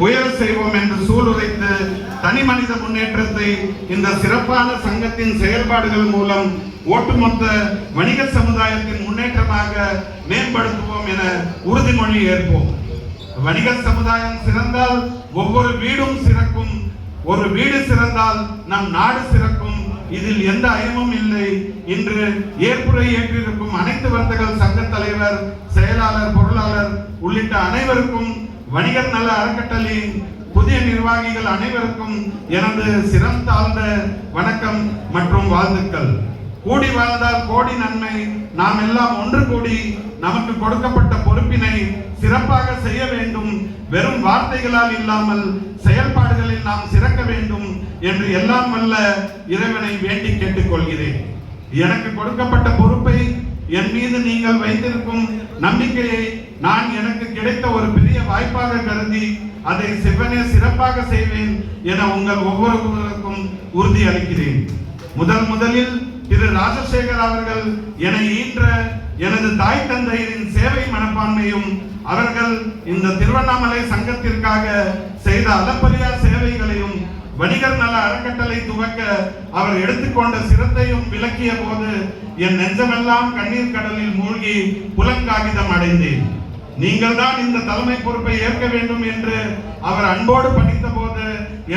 உயர செய்வோம் என்று சூளுரைத்து தனி மனித முன்னேற்றத்தை இந்த சிறப்பான சங்கத்தின் செயல்பாடுகள் மூலம் ஒட்டுமொத்த வணிக சமுதாயத்தின் முன்னேற்றமாக மேம்படுத்துவோம் என உறுதிமொழி ஏற்போம். வணிக சமுதாயம் சிறந்தால் ஒவ்வொரு வீடும் சிறக்கும், ஒரு வீடு சிறந்தால் நம் நாடு சிறக்கும். இதில் எந்த ஐயமும் இல்லை. இன்று ஏற்புரை ஏற்றிருக்கும் அனைத்து வர்த்தக சங்க தலைவர், செயலாளர், பொருளாளர் உள்ளிட்ட அனைவருக்கும் வணிகர் நல அறக்கட்டளையின் புதிய நிர்வாகிகள் அனைவருக்கும் எனது சிரம் தாழ்ந்த வணக்கம் மற்றும் வாழ்த்துக்கள். கூடி வாழ்ந்தால் கோடி நன்மை. நாம் எல்லாம் ஒன்று கூடி நமக்கு கொடுக்கப்பட்ட பொறுப்பினை சிறப்பாக செய்ய வேண்டும். வெறும் வார்த்தைகளால் இல்லாமல் செயல்பாடுகளில் நாம் சிறக்க வேண்டும் என்று எல்லாம் வல்ல இறைவனை வேண்டி கேட்டுக்கொள்கிறேன். எனக்கு கொடுக்கப்பட்ட பொறுப்பை, என் மீது நீங்கள் வைத்திருக்கும் நம்பிக்கையை நான் எனக்கு கிடைத்த ஒரு பெரிய வாய்ப்பாக கருதி அதை செவ்வனே சிறப்பாக செய்வேன் என உங்கள் ஒவ்வொருவருக்கும் உறுதி அளிக்கிறேன். முதலில் திரு ராஜசேகர் அவர்கள் என ஈன்ற எனது தாய் தந்தையரின் சேவை மனப்பான்மையும் அவர்கள் இந்த திருவண்ணாமலை சங்கத்திற்காக செய்த அளப்பரிய சேவைகளையும் வணிகர் நல அறக்கட்டளை துவக்க அவர் எடுத்துக்கொண்ட சிரத்தையும் விளக்கிய போது என் நெஞ்சமெல்லாம் கண்ணீர் கடலில் மூழ்கி புலங்காகிதம் அடைந்தேன். நீங்கள் தான் இந்த தலைமை பொறுப்பை ஏற்க வேண்டும் என்று அவர் அன்போடு பணித்த போது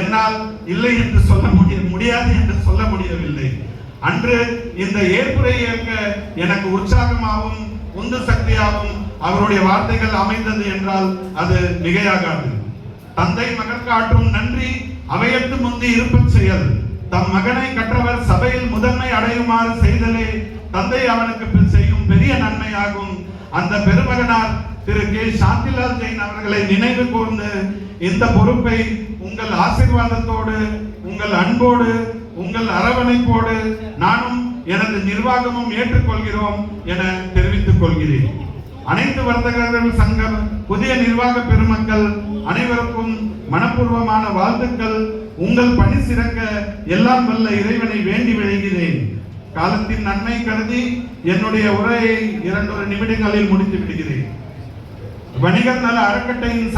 என்னால் இல்லை என்று சொல்ல முடியாது என்று சொல்ல முடியவில்லை. அன்று இந்த ஏற்புரை ஏற்க எனக்கு உற்சாகமாகவும் உந்து சக்தியாகவும் அவருடைய வார்த்தைகள் அமைந்தது என்றால் அது மிகையாகாது. தந்தை மகற்கு ஆற்றும் நன்றி அவையத்து முந்தி இருப்பச் செயல். தம் மகனை கற்றவர் சபையில் முதன்மை அடையுமாறு செய்தலே தந்தை அவனுக்கு செய்யும் பெரிய நன்மையாகும். அந்த பெருமகனார் திரு கே சாந்திலால் ஜெயின் அவர்களை நினைவு கூர்ந்து இந்த பொறுப்பை உங்கள் ஆசீர்வாதத்தோடு, உங்கள் அன்போடு, உங்கள் அரவணைப்போடு நானும் எனது நிர்வாகமும் ஏற்றுக்கொள்கிறோம் என தெரிவித்துக் கொள்கிறேன். அனைத்து வர்த்தகர்கள் சங்கம் புதிய நிர்வாக பெருமக்கள் அனைவருக்கும் மனப்பூர்வமான வாழ்த்துக்கள். உங்கள் பணி சிறக்க எல்லாம் வல்ல இறைவனை வேண்டி விளைகிறேன். காலத்தின் நன்மை கருதி என்னுடைய உரையை 2 நிமிடங்களில் முடித்து விடுகிறேன். வணிகர் நல அறக்கட்டளையின்